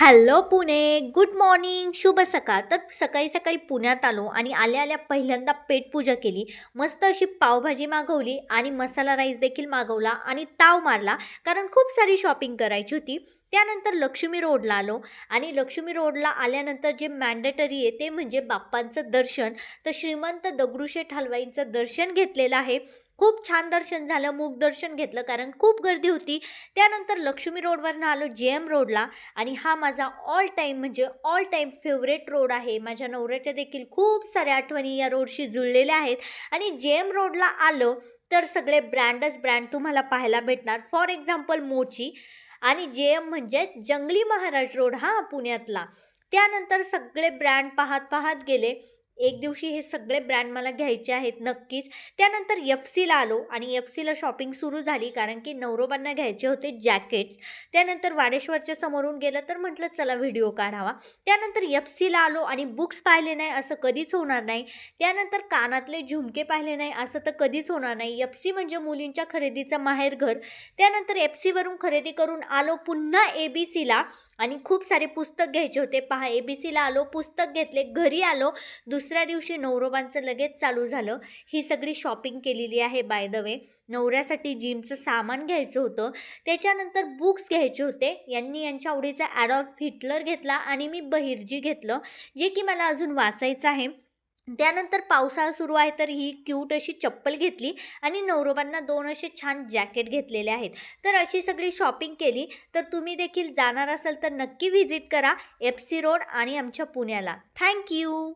Hello Pune, good morning, शुभ सकाळ. तर सकाळी सकाळी पुण्यात आलो आणि आल्या आल्या पहिल्यांदा पेटपूजा केली. मस्त अशी पावभाजी मागवली आणि मसाला राईस देखील मागवला आणि ताव मारला, कारण खूप सारी शॉपिंग करायची होती. त्यानंतर लक्ष्मी रोडला आलो आणि लक्ष्मी रोडला आल्यानंतर जे मॅन्डेटरी आहे ते म्हणजे बाप्पांचं दर्शन. तर श्रीमंत दगडूशेठ हलवाईंचं दर्शन घेतलेलं आहे. खूप छान दर्शन झालं, मूक दर्शन घेतलं कारण खूप गर्दी होती. त्यानंतर लक्ष्मी रोडवरनं आलो JM रोडला आणि हा माझा ऑल टाईम म्हणजे ऑल टाईम फेवरेट रोड आहे. माझ्या नवऱ्याच्या देखील खूप साऱ्या आठवणी या रोडशी जुळलेल्या आहेत. आणि JM रोडला आलं तर सगळे ब्रँडच ब्रँड तुम्हाला पाहायला भेटणार. फॉर एक्झाम्पल मोची आणि JM म्हणजे जंगली महाराज रोड हा पुण्यातला. त्यानंतर सगळे ब्रँड पाहत पाहत गेले. एक दिवशी हे सगळे ब्रँड मला घ्यायचे आहेत नक्कीच. त्यानंतर FCला आलो आणि FCला शॉपिंग सुरू झाली, कारण की नवरोबांना घ्यायचे होते जॅकेट्स. त्यानंतर वाडेश्वरच्या समोरून गेलं तर म्हटलं चला व्हिडिओ काढावा. त्यानंतर FCला आलो आणि बुक्स पाहिले नाही असं कधीच होणार नाही. त्यानंतर कानातले झुमके पाहिले नाही असं तर कधीच होणार नाही. FC म्हणजे मुलींच्या खरेदीचं माहेरघर. त्यानंतर FCवरून खरेदी करून आलो पुन्हा ABCला आणि खूप सारे पुस्तक घ्यायचे होते. पहा, ABCला आलो, पुस्तक घेतले, घरी आलो. दुसऱ्या दिवशी नवरोबांचं लगेच चालू झालं. ही सगळी शॉपिंग केलेली आहे बाय द वे. नवऱ्यासाठी जिमचं सामान घ्यायचं होतं. त्याच्यानंतर बुक्स घ्यायचे होते. यांनी यांच्या आवडीचा ॲडॉल्फ हिटलर घेतला आणि मी बहिर्जी घेतलं, जे की मला अजून वाचायचं आहे. त्यानंतर पावसाळा सुरू आहे तर ही क्यूट अशी चप्पल घेतली आणि नवरोबांना 2 असे छान जॅकेट घेतलेले आहेत. तर अशी सगळी शॉपिंग केली. तर तुम्ही देखील जाणार असाल तर नक्की व्हिजिट करा FC रोड आणि आमच्या पुण्याला. Thank you.